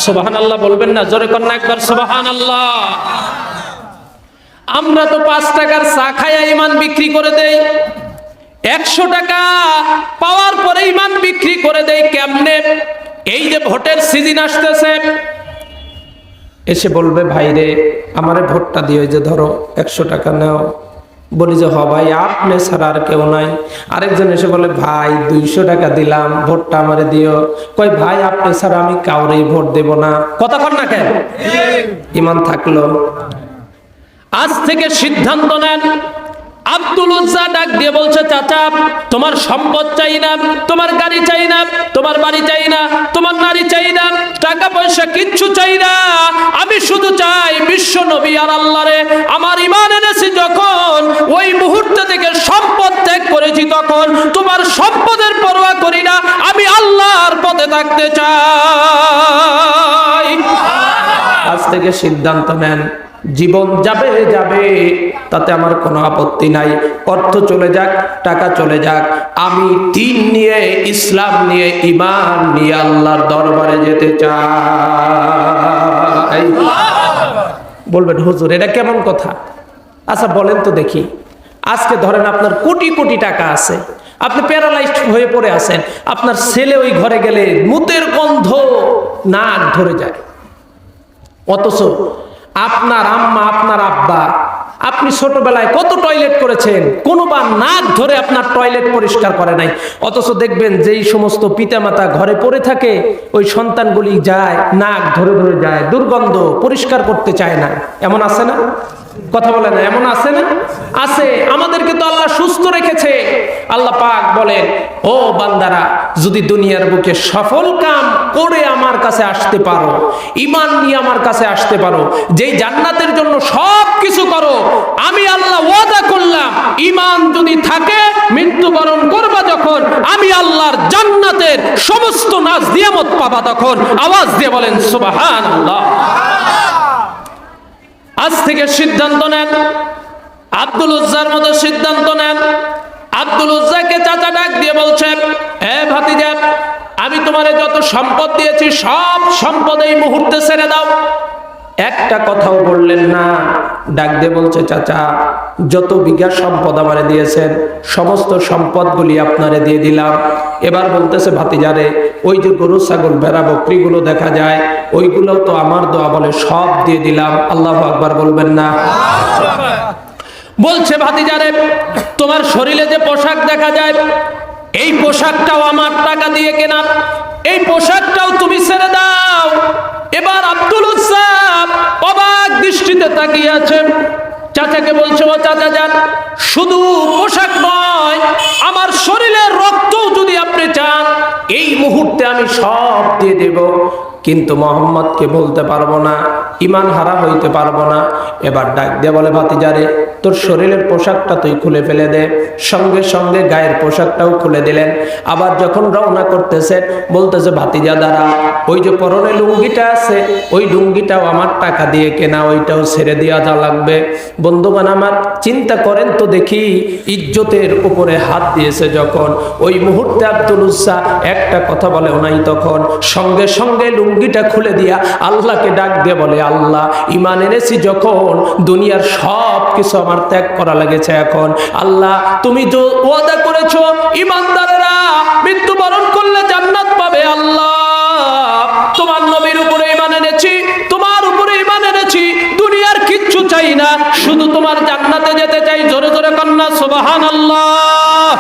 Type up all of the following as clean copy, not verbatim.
সুবহানাল্লাহ বলবেন না? জোরে কর না একবার সুবহানাল্লাহ। আমরা তো 5 টাকার চা খায়া ঈমান বিক্রি করে দেই, 100 টাকা পাওয়ার পরে ঈমান বিক্রি করে দেই। কেমনে? এই যে ভোটের সিজন আসতেছে, এসে বলবে ভাই রে আমারে ভোটটা দিও, যে ধরো 100 টাকা নাও। বলি যে হ ভাই আপনি ছাড়া আর কেউ নাই। আরেকজন এসে বলে ভাই 200 টাকা দিলাম, ভোটটা আমারে দিও। কই ভাই আপনি ছাড়া আমি কাউরেই ভোট দেব না। কথা কর না কেন? ঈমান থাকলো। আজ থেকে সিদ্ধান্ত নেন। আব্দুল উজ্জা ডাক দিয়ে বলছে, চাচা তোমার সম্পদ চাই না, তোমার গাড়ি চাই না, তোমার বাড়ি চাই না, তোমার নারী চাই না, টাকা পয়সা কিচ্ছু চাই না। আমি শুধু চাই বিশ্ব নবী আর আল্লাহরে। আমার ঈমান এনেছি যখন, ওই মুহূর্তে থেকে সম্পদ ত্যাগ করেছি তখন তোমার সম্পদের পরোয়া করি না, আমি আল্লাহর পথে থাকতে চাই। আজ থেকে সিদ্ধান্ত নেন, জীবন যাবে যাবে তাতে আমার কোনো আপত্তি নাই। অর্থ চলে যাক, টাকা চলে যাক, আমি দ্বীন নিয়ে, ইসলাম নিয়ে, ঈমান নিয়ে আল্লাহর দরবারে যেতে চাই। বলবেন হুজুর এটা কেমন কথা? আচ্ছা বলেন তো দেখি, আজকে ধরেন আপনার কোটি কোটি টাকা আছে, আপনি প্যারালাইজড হয়ে পড়ে আছেন, আপনার ছেলে ওই ঘরে গেলে মুতের গন্ধ নাক ধরে যায়। অথচ আপনার আম্মা, আপনার আব্বা, আপনি ছোটবেলায় কত টয়লেট করেছেন, কোনোবার নাক ধরে আপনার টয়লেট পরিষ্কার করে নাই। অথচ দেখবেন যেই সমস্ত পিতামাতা ঘরে পড়ে থাকে, ওই সন্তানগুলি যায় নাক ধরে ধরে যায়, দুর্গন্ধ, পরিষ্কার করতে চায় না। এমন আছে না? কথা বলে না, এমন আছে না? আছে। আমাদেরকে তো আল্লাহ সুস্থ রেখেছে। আল্লাহ পাক বলেন, ও বান্দারা যদি দুনিয়ার বুকে সফল কাম করে আমার কাছে আসতে পারো, ঈমান নিয়ে আমার কাছে আসতে পারো, যেই জান্নাতের জন্য সব কিছু করো, আমি আল্লাহ ওয়াদা করলাম ঈমান যদি থাকে, মৃত্যুবরণ করবা যখন, আমি আল্লাহর জান্নাতের সমস্ত নাজ নিয়ামত পাবা তখন। আওয়াজ দিয়ে বলেন সুবহানাল্লাহ। আজ থেকে সিদ্ধান্ত নেন, আব্দুল উজ্জার মতো সিদ্ধান্ত নেন। আব্দুল উজ্জাকে চাচা ডাক দিয়ে বলছে, হে ভাতিজা, আমি তোমারে যত সম্পদ দিয়েছি সব সম্পদ এই মুহূর্তে ছেড়ে দাও। একটা কথাও বললেন না। ডাক দিয়ে বলছে, চাচা যত বিঘা সম্পদ আমারে দিয়েছেন সমস্ত সম্পদগুলি আপনারে দিয়ে দিলাম। এবার বলতেছে, ভাতিজারে ওই যে গরু ছাগল ভেড়া বকরিগুলো দেখা যায়, ওইগুলো তো আমার দোয়া বলে সব দিয়ে দিলাম। আল্লাহু আকবার বলবেন না? বলছে, ভাতিজারে তোমার শরীরে যে পোশাক দেখা যায়, এই পোশাকটাও আমার টাকা দিয়ে কেনা, এই পোশাকটাও তুমি ছেড়ে দাও। এবার আব্দুল উজ্জা অবাক দৃষ্টিতে তাকিয়ে আছে। চাচাকে বলছে, ও চাচা যান, শুধু পোশাক নয়, আমার শরীরের রক্তও যদি আপনি চান এই মুহূর্তে আমি সব দিয়ে দেব, কিন্তু মোহাম্মদকে বলতে পারবো না, ঈমান হারা হইতে পারবো না। এবার ডাক দিয়ে বলে, ভাতিজারে তোর শরীরের পোশাকটা তুই খুলে ফেলে দে। সঙ্গে সঙ্গে গায়ের পোশাকটাও খুলে দিলেন। আবার যখন রওনা করতেছে, বলতেছে, ভাতিজা দাঁড়া, ওই যে পরনে লুঙ্গিটা আছে, ওই লুঙ্গিটাও আমার টাকা দিয়ে কেনা, ওইটাও ছেড়ে দেওয়া যা লাগবে। বন্ধুগণ আমার, চিন্তা করেন তো দেখি, ইজ্জতের উপরে হাত দিয়েছে যখন, ওই মুহূর্তে আব্দুল উজ্জা একটা কথা বলেও নাই। তখন সঙ্গে সঙ্গে লুঙ্গিটা খুলে দিয়া আল্লাহকে ডাক দিয়ে বলে, আল্লাহ ঈমান এনেছি যখন, দুনিয়ার সব কিছু আমার ত্যাগ করা লেগেছে এখন। আল্লাহ তুমি তো ওয়াদা করেছো ঈমানদারেরা মৃত্যুবরণ করলে জান্নাত পাবে। আল্লাহ তোমার নবীর উপরে ঈমান এনেছি, তোমার উপরে ঈমান এনেছি, দুনিয়ার কিচ্ছু চাই না, শুধু তোমার জান্নাতে যেতে চাই। জোরে জোরে কন্যা সুবহানাল্লাহ।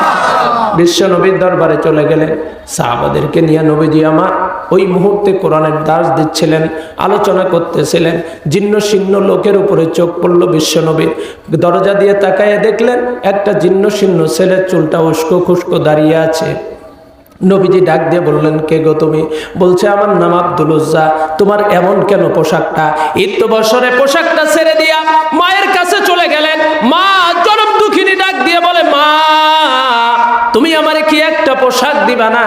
বিশ্ব নবীর দরবারে চলে গেলেন, সাহাবাদেরকে নিয়ে নবীজি আমার ওই মুহূর্তে কোরআনের দাস দিচ্ছিলেন, আলোচনা করতেছিলেন। জিন্ন শীর্ণ লোকের উপরে চোখ পড়লো বিশ্ব নবীর। দরজা দিয়ে তাকায় দেখলেন একটা জিন্ন শীর্ণ ছেলের চুলটা উস্কো খুস্কো দাঁড়িয়ে আছে। নবীজি ডাক দিয়ে বললেন, কে গো তুমি? বলছে, আমার নাম আব্দুল উজ্জা। তোমার এমন কেন পোশাকটা? ঈদ বছরে পোশাকটা ছেড়ে দিয়া মায়ের কাছে চলে গেলেন। মা জনম দুঃখিনী ডাক দিয়ে বলে, মা তুমি আমারে কি একটা পোশাক দিবা না?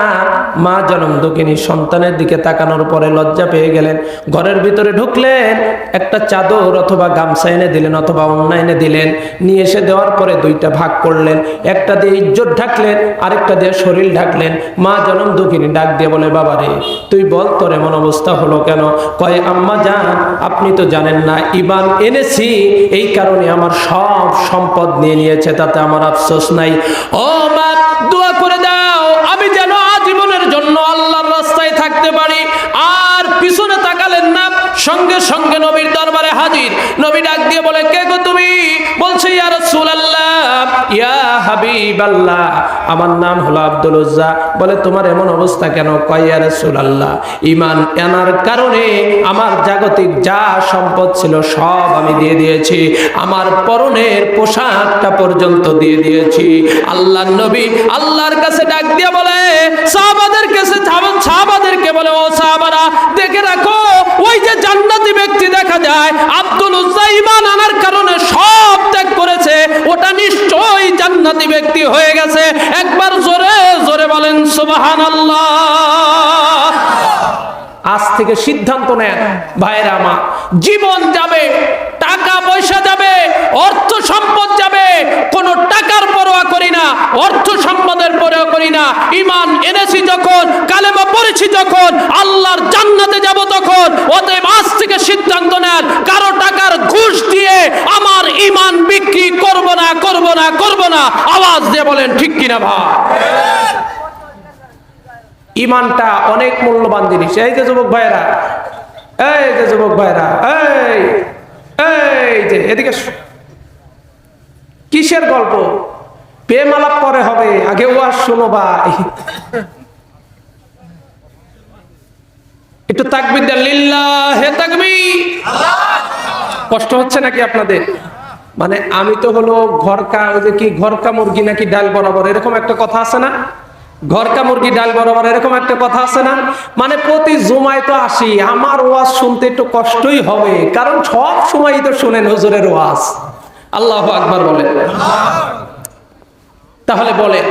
মা জনম দুঃখিনী সন্তানের দিকে তাকানোর পরে লজ্জা পেয়ে গেলেন, ঘরের ভিতরে ঢুকলেন, একটা চাদর অথবা গামছা এনে দিলেন অথবা অন্য এনে দিলেন, নিয়ে এসে দেওয়ার পরে দুইটা ভাগ করলেন, একটা দিয়ে ইজ্জত ঢাকলেন, আরেকটা দিয়ে শরীর ঢাকলেন। মা জনম দুঃখিনী ডাক দিয়ে বলে, বাবা রে তুই বল তোর এমন অবস্থা হলো কেন? কয়, আম্মা জান আপনি তো জানেন না, ঈমান এনেছি এই কারণে আমার সব সম্পদ নিয়ে নিয়েছে, তাতে আমার আফসোস নাই। ও মা, দোয়া করে দাও আমি যেন আজীবনের জন্য আল্লাহর রাস্তায় থাকতে পারি। আর পিছনে তাকালেন না, সঙ্গে সঙ্গে নবীর দরবারে হাজির। নবী ডাক দিয়ে বলে, কে গো তুমি? বলছে, ইয়া রাসূলুল্লাহ, ইয়া হাবিবাল্লাহ, আমার নাম হলো আব্দুল উজ্জা। বলে, তোমার এমন অবস্থা কেন? কয়, ইয়া রাসূলুল্লাহ, ঈমান আনার কারণে আমার জাগতিক যা সম্পদ ছিল সব আমি দিয়ে দিয়েছি, আমার পরনের পোশাকটা পর্যন্ত দিয়ে দিয়েছি। আল্লাহর নবী আল্লাহর কাছে ডাক দিয়ে বলে, সাহাবাদেরকে বলে, ও সাহাবারা দেখে রাখো, ওই যে জান্নাতি ব্যক্তি দেখা যায় আব্দুল উজ্জা ঈমান আনার কারণে সব ত্যাগ করেছে, ওটা নিশ্চয়ই জান্নাতি ব্যক্তি হয়ে গেছে। একবার জোরে জোরে বলেন সুবহানাল্লাহ। আজ থেকে সিদ্ধান্ত নেন ভাইরা আমার, জীবন যাবে, টাকা পয়সা যাবে, অর্থ সম্পদ যাবে, কোন টাকার পরোয়া করি না, অর্থ সম্পদের পরোয়া করি না। ঈমান এনেছি যখন, কালেমা পড়েছি যখন, আল্লাহর জান্নাতে যাব তখন। অতএব আজ থেকে সিদ্ধান্ত নেন, কারো টাকার ঘুষ দিয়ে আমার ঈমান বিক্রি করব না, করব না, করব না। আওয়াজ দিয়ে বলেন ঠিক কিনা ভাই? ঈমানটা অনেক মূল্যবান জিনিস। এই যে যুবক ভাইরা, এই যে যুবক ভাইরা, এই যে এদিকে, কিসের গল্প? প্রেম আলাপ পরে হবে, আগে ওয়াজ শোনো ভাই। একটু তাকবীর দেন, লিল্লাহে তাকবীর। কষ্ট হচ্ছে নাকি আপনাদের? মানে আমি তো হলো ঘরকা, ওই যে কি ঘরকা মুরগি নাকি ডাল বরাবর, এরকম একটা কথা আছে না? ঘরকা মুরগি ডাল বরাবর, এরকম একটা কথা আছে না? মানে প্রতি জুমায় তো আসি, আমার ওয়াজ শুনতে একটু কষ্টই হবে, কারণ সব সময় তো শুনেন হুজুরের ওয়াজ। আল্লাহু আকবার বলেন। তাহলে বলে,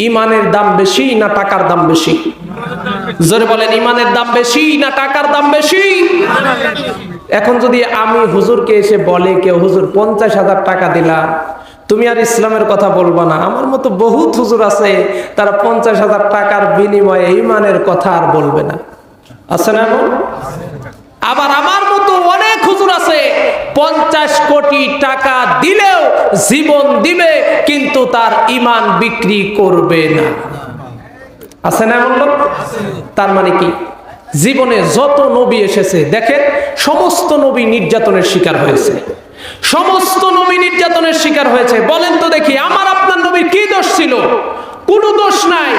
ঈমানের দাম বেশি না টাকার দাম বেশি? জোরে বলেন, ঈমানের দাম বেশি না টাকার দাম বেশি? এখন যদি আমি হুজুরকে এসে বলে কেউ, হুজুর 50,000 টাকা দিলাম, তুমি আর ইসলামের কথা বলবা না, আমার মতো বহুত হুজুর আছে তারা 50,000 টাকার বিনিময়ে ঈমানের কথা আর বলবে না, আছে না? আবার আমার মতো অনেক হুজুর আছে 50 কোটি টাকা দিলেও জীবন দিবে, কিন্তু তার ঈমান বিক্রি করবে না, আছে না এমন লোক? তার মানে কি? জীবনে যত নবী এসেছে দেখেন, সমস্ত নবী নির্যাতনের শিকার হয়েছে, সমস্ত নবী নির্যাতনের শিকার হয়েছে। বলেন তো দেখি, আমার আপনার নবীর কি দোষ ছিল? কোনো দোষ নাই,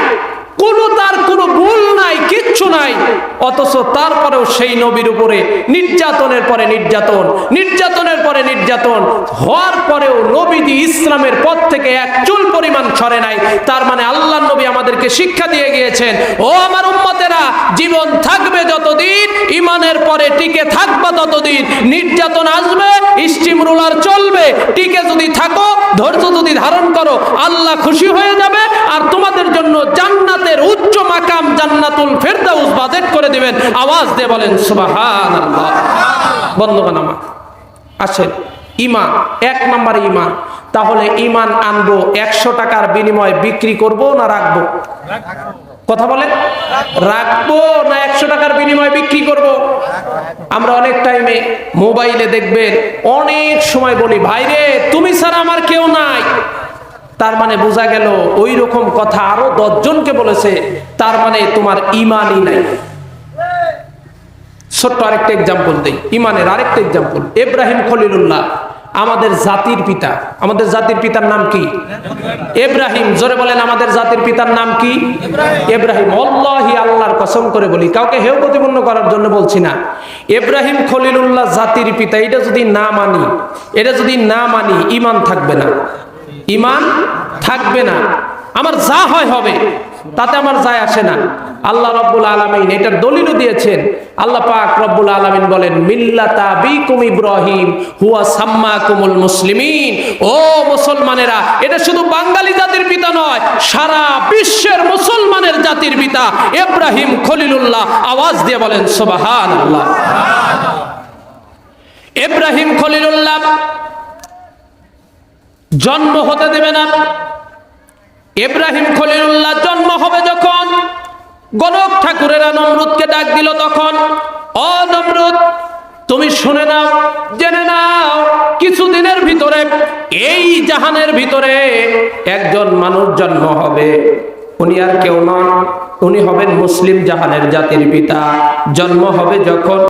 তার কোনো ভুল নাই, কিচ্ছু নাই। অথচ তারপরেও সেই নবীর উপরে নির্যাতনের পরে নির্যাতন, নির্যাতনের পরে নির্যাতন হওয়ার পরেও নবীজি ইসলামের পথ থেকে এক চুল পরিমাণ সরে নাই। তার মানে আল্লাহর নবী আমাদেরকে শিক্ষা দিয়ে গিয়েছেন, ও আমার উম্মতেরা, জীবন থাকবে যতদিন, ঈমানের পরে টিকে থাকবা ততদিন, নির্যাতন আসবে, স্টিম রোলার চলবে, টিকে যদি থাকো, ধৈর্য যদি ধারণ করো, আল্লাহ খুশি হয়ে যাবে, আর তোমাদের জন্য জান্নাতের উচ্চ মাকাম জান্নাতুল ফেরদাউস বাজেট করে দিবেন। আওয়াজ দিয়ে বলেন সুবহানাল্লাহ। বন্ধুগণ আমার, আসেন, ঈমান এক নম্বরে ঈমান। তাহলে ঈমান আনবো, 100 টাকার বিনিময়ে বিক্রি করব না রাখবো? কথা বলেন, রাখবো না 100 টাকার বিনিময়ে বিক্রি করব? আমরা অনেক টাইমে মোবাইলে দেখবেন, অনেক সময় বলি, ভাইরে তুমি ছাড়া আমার কেউ নাই। তার মানে বোঝা গেল ওই রকম কথা আরো 10 জনকে বলেছে, তার মানে তোমার ঈমানই নাই। ছোট্ট আরেকটা এক্সাম্পল দেই, ঈমানের আরেকটা এক্সাম্পল। ইব্রাহিম খলিলুল্লাহ, আমাদের জাতির পিতা। আমাদের জাতির পিতার নাম কি? ইব্রাহিম। জোরে বলেন, আমাদের জাতির পিতার নাম কি? ইব্রাহিম। আল্লাহি, আল্লাহর কসম করে বলি, কাউকে হেয় প্রতিপন্ন করার জন্য বলছি না। ইব্রাহিম খলিলুল্লাহ জাতির পিতা, এটা যদি না মানি, ঈমান থাকবে না, ঈমান থাকবে না। আমার যা হয় হবে, তাতে আমার যায় আসে না। আল্লাহ রাব্বুল আলামিন এটার দলিলও দিয়েছেন। আল্লাহ পাক রব্বুল আলামিন বলেন মিল্লাতা আবিকুম ইব্রাহিম হুয়া সাম্মাকুমুল মুসলিমিন। ও মুসলমানেরা, এটা শুধু বাঙালি জাতির পিতা নয়, সারা বিশ্বের মুসলমানের জাতির পিতা ইব্রাহিম খলিলুল্লাহ। আওয়াজ দিয়ে বলেন সুবহানাল্লাহ। ইব্রাহিম খলিলুল্লাহ জন্ম হতে দেবে না। ইব্রাহিম খলিলুল্লাহ জন্ম হবে যখন গণক ঠাকুরেরা নমরুদকে ডাক দিল, তখন ও নমরুদ, তুমি শুনে নাও, জেনে নাও, কিছুদিনের ভিতরে এই জাহানের ভিতরে একজন মানুষ জন্ম হবে। উনি আর কেউ নন, উনি হবেন মুসলিম জাহানের জাতির পিতা। জন্ম হবে যখন